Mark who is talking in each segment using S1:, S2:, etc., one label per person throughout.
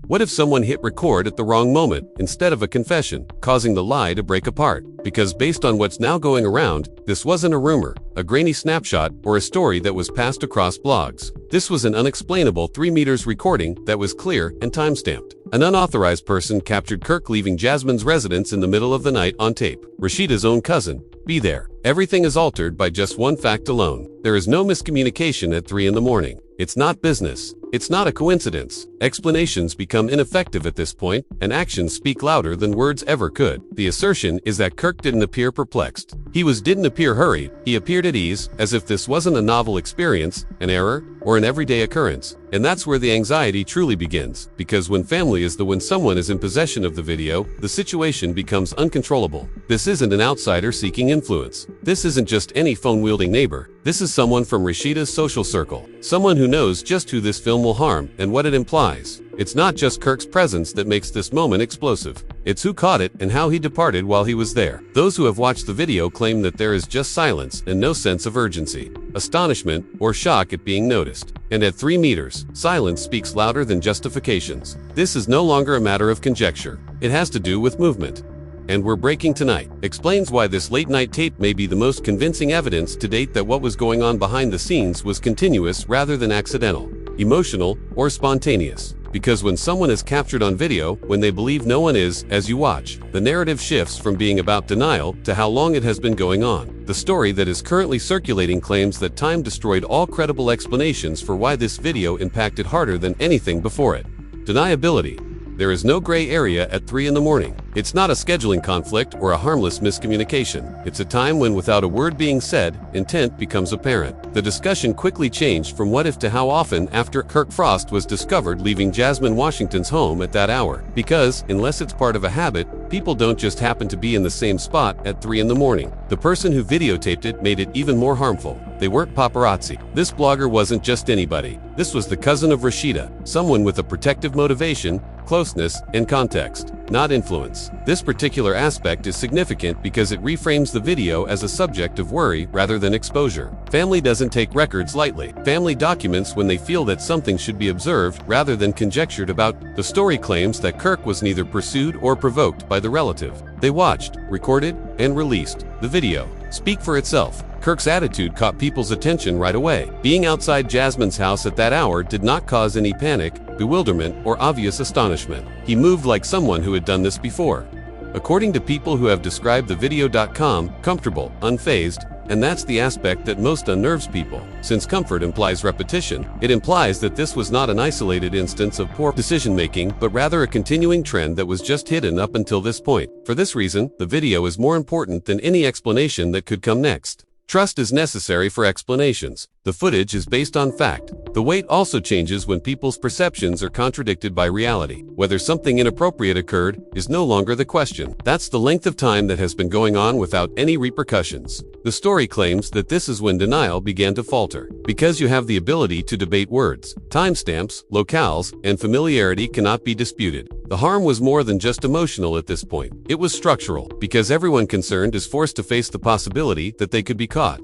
S1: What if someone hit record at the wrong moment instead of a confession, causing the lie to break apart? Because based on what's now going around, this wasn't a rumor, a grainy snapshot, or a story that was passed across blogs. This was an unexplainable 3 meters recording that was clear and timestamped. An unauthorized person captured Kirk leaving Jasmine's residence in the middle of the night on tape. Rasheeda's own cousin. Be there. Everything is altered by just one fact alone. There is no miscommunication at 3 in the morning. It's not business. It's not a coincidence. Explanations become ineffective at this point, and actions speak louder than words ever could. The assertion is that Kirk didn't appear perplexed. He didn't appear hurried. He appeared at ease, as if this wasn't a novel experience, an error, or an everyday occurrence. And that's where the anxiety truly begins, because when someone is in possession of the video, the situation becomes uncontrollable. This isn't an outsider seeking influence. This isn't just any phone-wielding neighbor. This is someone from Rasheeda's social circle. Someone who knows just who this film will harm and what it implies. It's not just Kirk's presence that makes this moment explosive. It's who caught it and how he departed while he was there. Those who have watched the video claim that there is just silence and no sense of urgency, astonishment, or shock at being noticed. And at 3 meters, silence speaks louder than justifications. This is no longer a matter of conjecture. It has to do with movement. And We're Breaking Tonight explains why this late-night tape may be the most convincing evidence to date that what was going on behind the scenes was continuous rather than accidental, emotional, or spontaneous. Because when someone is captured on video, when they believe no one is, as you watch, the narrative shifts from being about denial to how long it has been going on. The story that is currently circulating claims that time destroyed all credible explanations for why this video impacted harder than anything before it. Deniability. There is no gray area at 3 in the morning. It's not a scheduling conflict or a harmless miscommunication. It's a time when, without a word being said, intent becomes apparent. The discussion quickly changed from what if to how often after Kirk Frost was discovered leaving Jasmine Washington's home at that hour. Because, unless it's part of a habit, people don't just happen to be in the same spot at 3 in the morning. The person who videotaped it made it even more harmful. They weren't paparazzi. This blogger wasn't just anybody. This was the cousin of Rasheeda, someone with a protective motivation, closeness, and context, not influence. This particular aspect is significant because it reframes the video as a subject of worry rather than exposure. Family doesn't take records lightly. Family documents when they feel that something should be observed rather than conjectured about. The story claims that Kirk was neither pursued or provoked by the relative. They watched, recorded, and released the video. Speak for itself. Kirk's attitude caught people's attention right away. Being outside Jasmine's house at that hour did not cause any panic, bewilderment, or obvious astonishment. He moved like someone who had done this before. According to people who have described the video.com, comfortable, unfazed, and that's the aspect that most unnerves people. Since comfort implies repetition, it implies that this was not an isolated instance of poor decision-making, but rather a continuing trend that was just hidden up until this point. For this reason, the video is more important than any explanation that could come next. Trust is necessary for explanations. The footage is based on fact. The weight also changes when people's perceptions are contradicted by reality. Whether something inappropriate occurred is no longer the question. That's the length of time that has been going on without any repercussions. The story claims that this is when denial began to falter. Because you have the ability to debate words, timestamps, locales, and familiarity cannot be disputed. The harm was more than just emotional at this point. It was structural, because everyone concerned is forced to face the possibility that they could be caught.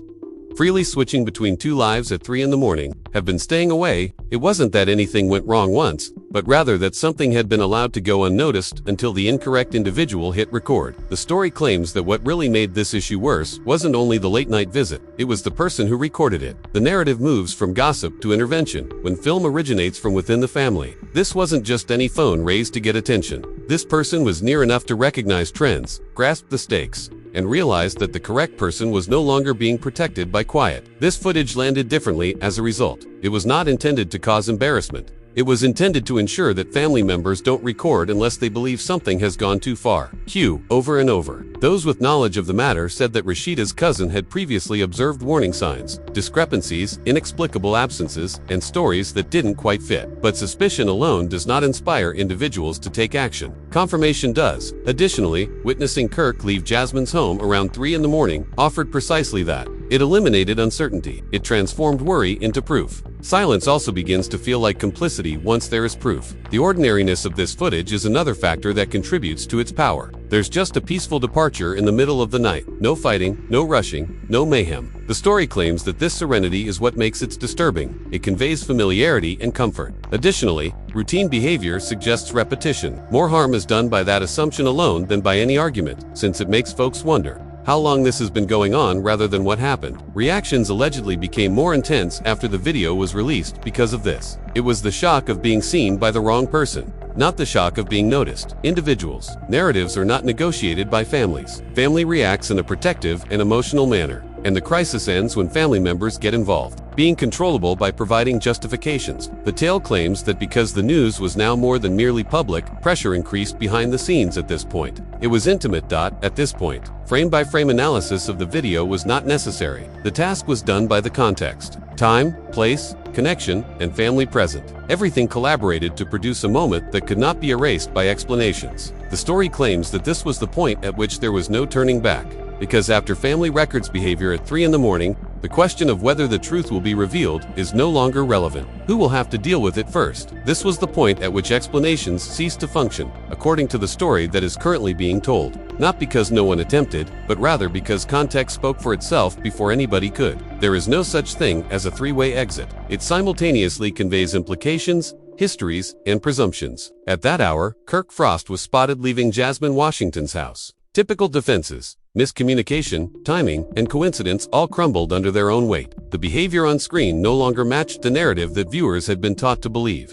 S1: Freely switching between 2 lives at 3 in the morning, have been staying away. It wasn't that anything went wrong once, but rather that something had been allowed to go unnoticed until the incorrect individual hit record. The story claims that what really made this issue worse wasn't only the late-night visit, it was the person who recorded it. The narrative moves from gossip to intervention when film originates from within the family. This wasn't just any phone raised to get attention. This person was near enough to recognize trends, grasp the stakes, and realized that the correct person was no longer being protected by quiet. This footage landed differently as a result. It was not intended to cause embarrassment. It was intended to ensure that family members don't record unless they believe something has gone too far. Q. Over and over. Those with knowledge of the matter said that Rasheeda's cousin had previously observed warning signs, discrepancies, inexplicable absences, and stories that didn't quite fit. But suspicion alone does not inspire individuals to take action. Confirmation does. Additionally, witnessing Kirk leave Jasmine's home around 3 in the morning offered precisely that. It eliminated uncertainty. It transformed worry into proof. Silence also begins to feel like complicity once there is proof. The ordinariness of this footage is another factor that contributes to its power. There's just a peaceful departure in the middle of the night. No fighting, no rushing, no mayhem. The story claims that this serenity is what makes it disturbing. It conveys familiarity and comfort. Additionally, routine behavior suggests repetition. More harm is done by that assumption alone than by any argument, since it makes folks wonder how long this has been going on rather than what happened. Reactions allegedly became more intense after the video was released because of this. It was the shock of being seen by the wrong person, not the shock of being noticed. Individuals. Narratives are not negotiated by families. Family reacts in a protective and emotional manner, and the crisis ends when family members get involved, being controllable by providing justifications. The tale claims that because the news was now more than merely public, pressure increased behind the scenes at this point. It was intimate. At this point, frame-by-frame analysis of the video was not necessary. The task was done by the context, time, place, connection, and family present. Everything collaborated to produce a moment that could not be erased by explanations. The story claims that this was the point at which there was no turning back, because after family records behavior at 3 in the morning, the question of whether the truth will be revealed is no longer relevant. Who will have to deal with it first? This was the point at which explanations ceased to function, according to the story that is currently being told. Not because no one attempted, but rather because context spoke for itself before anybody could. There is no such thing as a three-way exit. It simultaneously conveys implications, histories, and presumptions. At that hour, Kirk Frost was spotted leaving Jasmine Washington's house. Typical defenses, miscommunication, timing, and coincidence all crumbled under their own weight. The behavior on screen no longer matched the narrative that viewers had been taught to believe.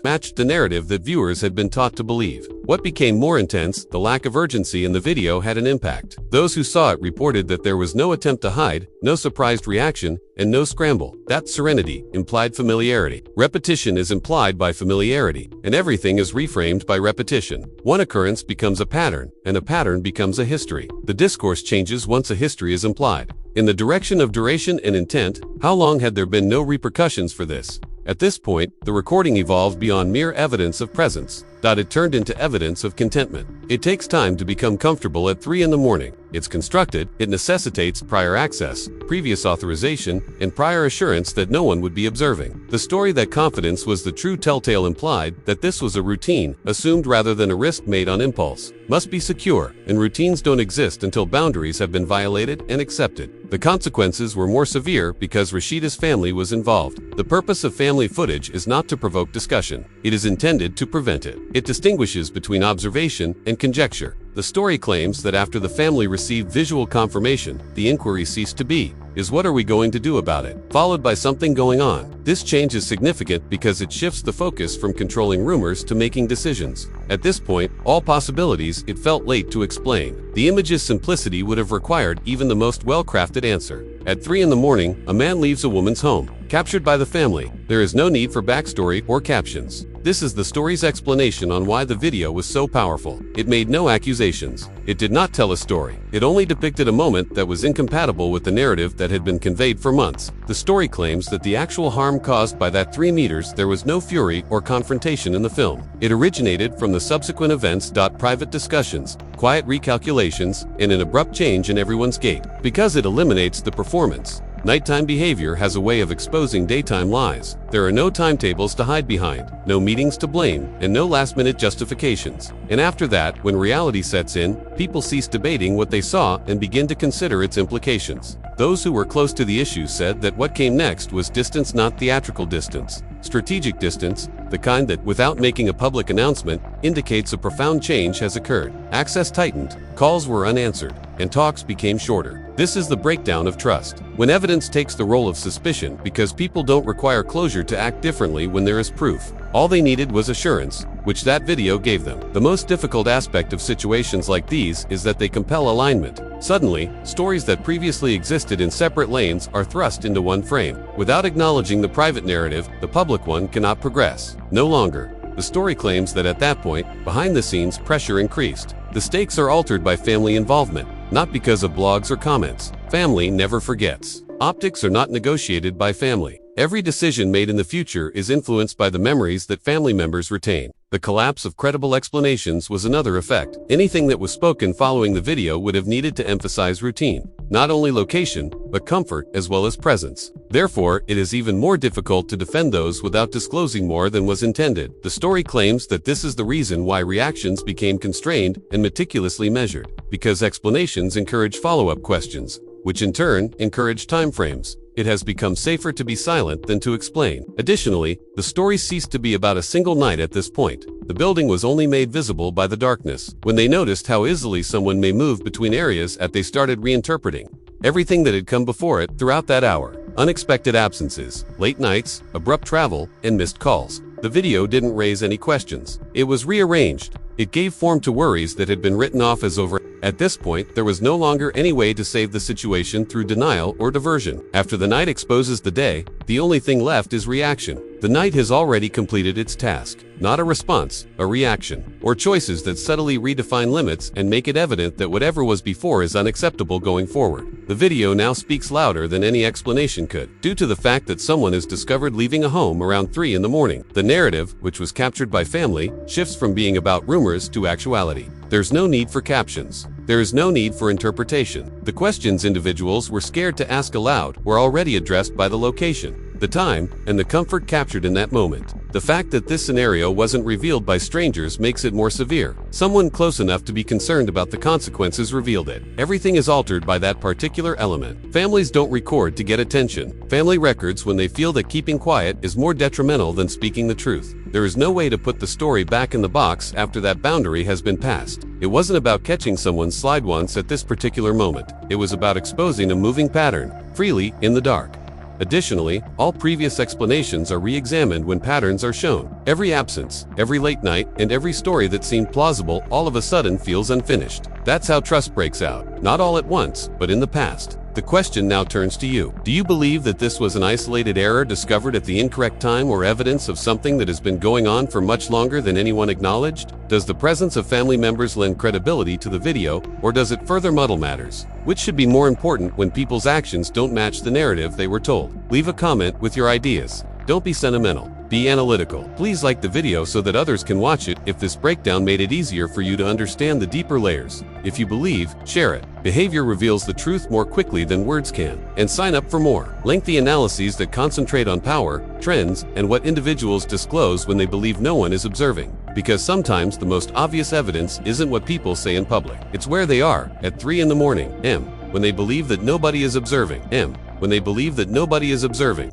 S1: What became more intense, the lack of urgency in the video had an impact. Those who saw it reported that there was no attempt to hide, no surprised reaction, and no scramble. That serenity implied familiarity. Repetition is implied by familiarity, and everything is reframed by repetition. One occurrence becomes a pattern, and a pattern becomes a history. The discourse changes once a history is implied. In the direction of duration and intent, how long had there been no repercussions for this? At this point, the recording evolved beyond mere evidence of presence. It turned into evidence of contentment. It takes time to become comfortable at 3 in the morning. It's constructed, it necessitates prior access, previous authorization, and prior assurance that no one would be observing. The story that confidence was the true telltale implied that this was a routine, assumed rather than a risk made on impulse. Must be secure, and routines don't exist until boundaries have been violated and accepted. The consequences were more severe because Rasheeda's family was involved. The purpose of family footage is not to provoke discussion. It is intended to prevent it. It distinguishes between observation and conjecture. The story claims that after the family received visual confirmation, the inquiry ceased to be, what are we going to do about it? Followed by something going on. This change is significant because it shifts the focus from controlling rumors to making decisions. At this point, all possibilities, it felt late to explain. The image's simplicity would have required even the most well-crafted answer. At 3 in the morning, a man leaves a woman's home, captured by the family. There is no need for backstory or captions. This is the story's explanation on why the video was so powerful. It made no accusations. It did not tell a story. It only depicted a moment that was incompatible with the narrative that had been conveyed for months. The story claims that the actual harm caused by that 3 meters, there was no fury or confrontation in the film. It originated from the subsequent events. Private discussions, quiet recalculations, and an abrupt change in everyone's gait. Because it eliminates the performance. Nighttime behavior has a way of exposing daytime lies. There are no timetables to hide behind, no meetings to blame, and no last-minute justifications. And after that, when reality sets in, people cease debating what they saw and begin to consider its implications. Those who were close to the issue said that what came next was distance, not theatrical distance. Strategic distance, the kind that, without making a public announcement, indicates a profound change has occurred. Access tightened, calls were unanswered, and talks became shorter. This is the breakdown of trust. When evidence takes the role of suspicion because people don't require closure to act differently when there is proof. All they needed was assurance, which that video gave them. The most difficult aspect of situations like these is that they compel alignment. Suddenly, stories that previously existed in separate lanes are thrust into one frame. Without acknowledging the private narrative, the public one cannot progress. No longer. The story claims that at that point, behind the scenes, pressure increased. The stakes are altered by family involvement, not because of blogs or comments. Family never forgets. Optics are not negotiated by family. Every decision made in the future is influenced by the memories that family members retain. The collapse of credible explanations was another effect. Anything that was spoken following the video would have needed to emphasize routine, not only location, but comfort as well as presence. Therefore, it is even more difficult to defend those without disclosing more than was intended. The story claims that this is the reason why reactions became constrained and meticulously measured, because explanations encourage follow-up questions, which in turn encourage timeframes. It has become safer to be silent than to explain. Additionally, the story ceased to be about a single night at this point. The building was only made visible by the darkness. When they noticed how easily someone may move between areas, they started reinterpreting everything that had come before it throughout that hour. Unexpected absences, late nights, abrupt travel, and missed calls. The video didn't raise any questions. It was rearranged. It gave form to worries that had been written off as over. At this point, there was no longer any way to save the situation through denial or diversion. After the night exposes the day, the only thing left is reaction. The night has already completed its task. Not a response, a reaction, or choices that subtly redefine limits and make it evident that whatever was before is unacceptable going forward. The video now speaks louder than any explanation could, due to the fact that someone is discovered leaving a home around 3 in the morning. The narrative, which was captured by family, shifts from being about rumors to actuality. There's no need for captions. There is no need for interpretation. The questions individuals were scared to ask aloud were already addressed by the location, the time, and the comfort captured in that moment. The fact that this scenario wasn't revealed by strangers makes it more severe. Someone close enough to be concerned about the consequences revealed it. Everything is altered by that particular element. Families don't record to get attention. Family records when they feel that keeping quiet is more detrimental than speaking the truth. There is no way to put the story back in the box after that boundary has been passed. It wasn't about catching someone slide once at this particular moment. It was about exposing a moving pattern, freely, in the dark. Additionally, all previous explanations are re-examined when patterns are shown. Every absence, every late night, and every story that seemed plausible all of a sudden feels unfinished. That's how trust breaks out. Not all at once, but in the past. The question now turns to you. Do you believe that this was an isolated error discovered at the incorrect time or evidence of something that has been going on for much longer than anyone acknowledged? Does the presence of family members lend credibility to the video, or does it further muddle matters? Which should be more important when people's actions don't match the narrative they were told? Leave a comment with your ideas. Don't be sentimental. Be analytical. Please like the video so that others can watch it if this breakdown made it easier for you to understand the deeper layers. If you believe, share it. Behavior reveals the truth more quickly than words can. And sign up for more lengthy analyses that concentrate on power, trends, and what individuals disclose when they believe no one is observing. Because sometimes the most obvious evidence isn't what people say in public. It's where they are, at 3 in the morning, when they believe that nobody is observing, when they believe that nobody is observing.